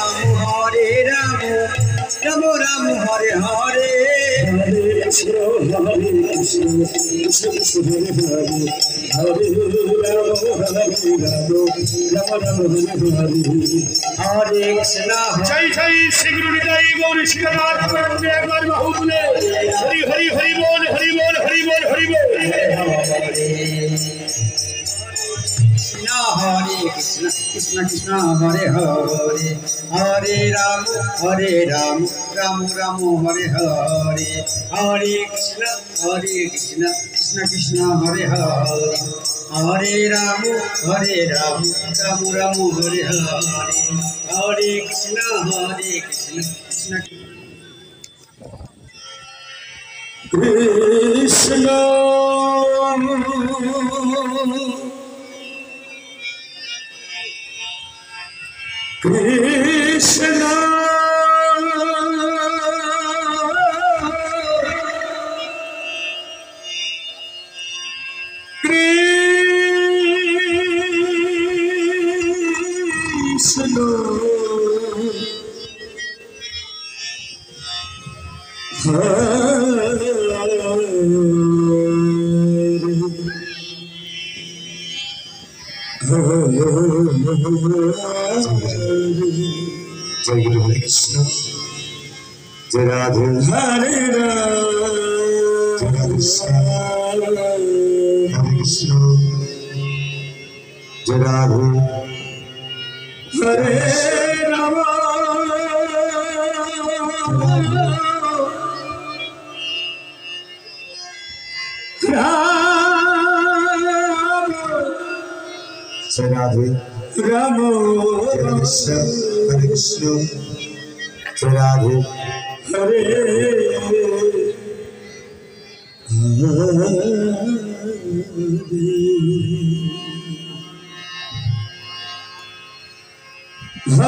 हरे राम राम राम हरे हरे हरे कृष्ण कृष्ण कृष्ण हरे हरे हरे राम राम राम हरे हरे हरे कृष्ण जय जय श्री गुरु निताई गौर श्रीनाथ प्रभु एक बार बाहु तुले हरि हरि हरि बोल हरि बोल हरि बोल हरि बोल हरे कृष्ण कृष्ण कृष्ण हरे हरे हरे राम राम राम हरे हरे हरे कृष्ण कृष्ण कृष्ण हरे हरे हरे राम राम राम हरे हरे हरे कृष्ण कृष्ण कृष्ण कृष्ण कृष्ण जय गुरु हरे कृष्ण जय राधे हरे राम हरे कृष्ण जय राधे हरे राम जय राधे राम हरे कृष्ण जय राधे हरे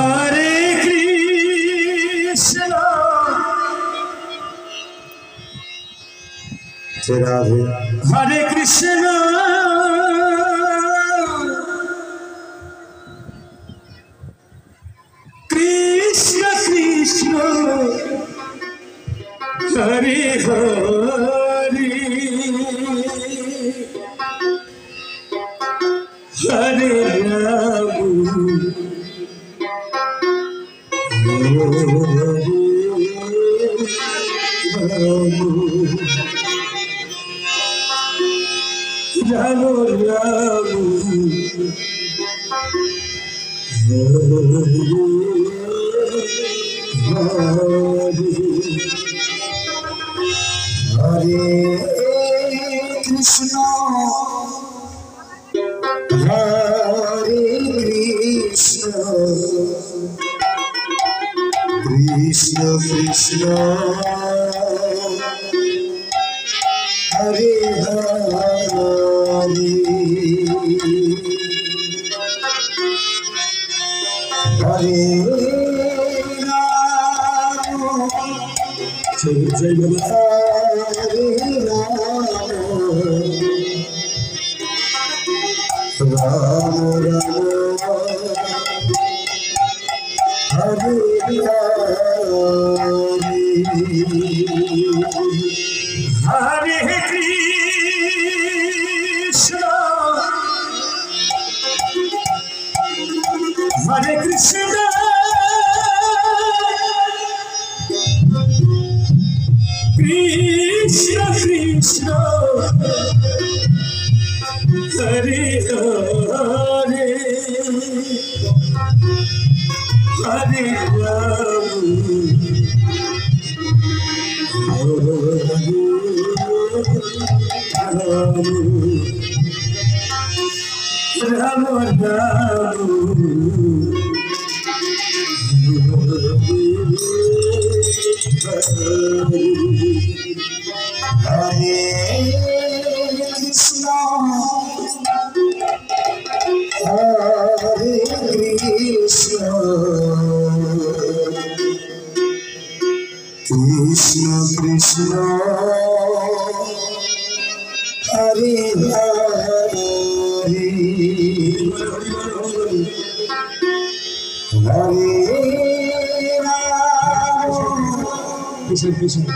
हरे कृष्ण जय राधे हरे कृष्ण कृष्ण कृष्ण हरे हरे हरे राम राम राम हरे कृष्ण हरे कृष्ण कृष्ण कृष्ण हरे हरे हरे राम जय जय हरे राम राम राम हरे हरे हरे कृष्ण हरे कृष्ण कृष्ण कृष्ण हरे हरे हरे राम राम राम हरे कृष्ण हरे कृष्ण कृष्ण कृष्ण हरे हरे हरे কিসের পিছনে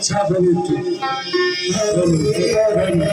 ছাপ একটু